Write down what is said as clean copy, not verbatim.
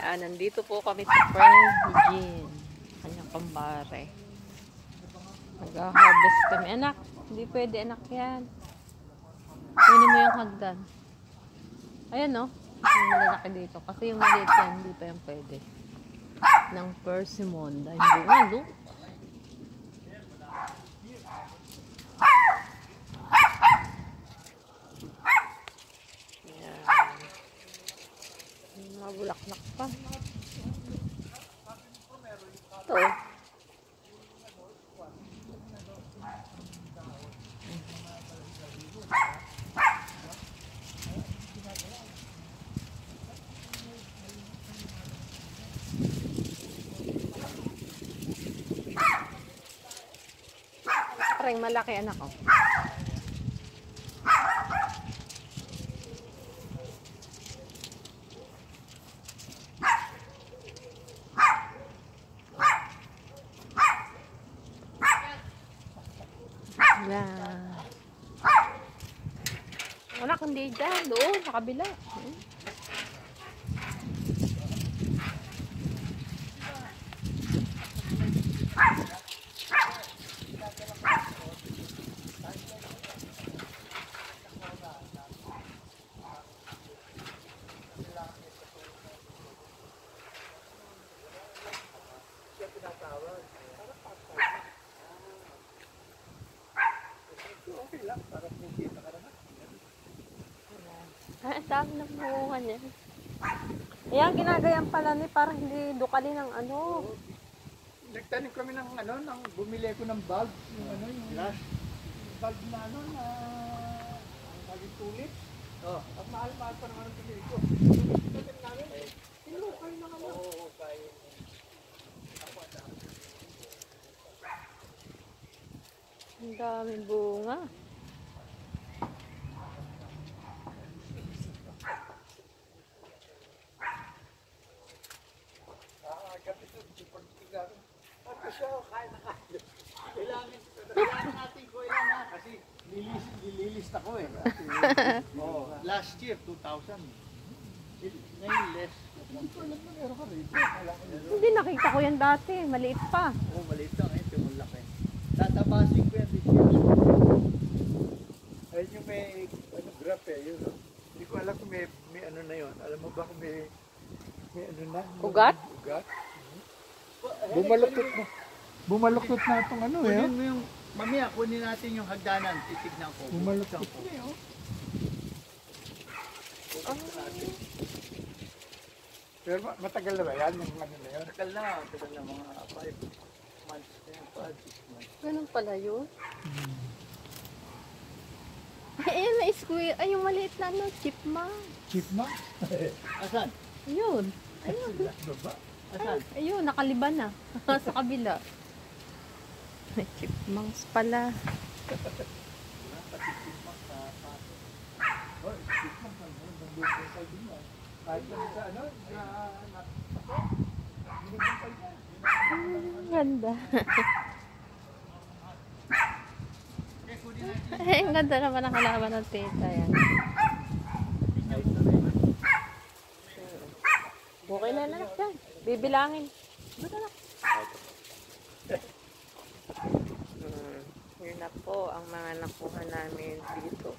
Nandito po kami sa Friend Jean. Kanyang pambare. Mag-harvest kami. Anak, hindi pwede anak yan. Kunin mo yung hagdan. Ayan no. Yung malalaki dito. Kasi yung maliit yan, hindi pa yung pwede. Ng persimmon. Dahil bunga, look. Mabulaklak pa. Ito. Parang malaki anak ko. Yan. Anak, hindi dyan. Doon, sa kabila. Ay, ang dami ng bunga niya. Ayan, ginagayan pala ni para hindi dukali ng ano. Nagtanim kami ng ano, bumili ako ng bulb, yung ano, yung glass. Bulb na ano, na naging tulip. Oh. At mahal-mahal pa naman ang pinili ko. Nagtanim namin, tinukay na ano. Oo, kaya. Ang daming bunga. Kailangan natin ko ilan na kasi nililis ako eh. Oh, last year 2,000. Ngayon less. Hindi, nakita ko yan dati. Maliit pa. Oo, maliit lang eh. Tumulak eh. Tatabasin ko yan this year. Ayun yung may ano, graph eh. Yun. Hindi ko alam kung may ano na yun. Alam mo ba kung may ano na? Ugat? Ugat. Bumaluktot na itong ano eh. Kunin mo yung, mamaya kunin natin yung hagdanan. Titignan ko. Bumaluktot na eh. Pero matagal na ba yan? Yung ano na yun? Matagal na mga 5 months na yan. 5-6 months. Ganun pala yun. Ay, may square. Ay, yung maliit na ano, chipmunk. Chipmunk? Asan? Yun. Ayun. Baba? Asan? Ayun, nakaliban na. Sa kabila. May chipmunks pala. Ganda. Ay, ang ganda naman ang halaman ng tita yan. Okay na lang dyan. Bibilangin. Buta na. Yun na po ang mga nakuha namin dito.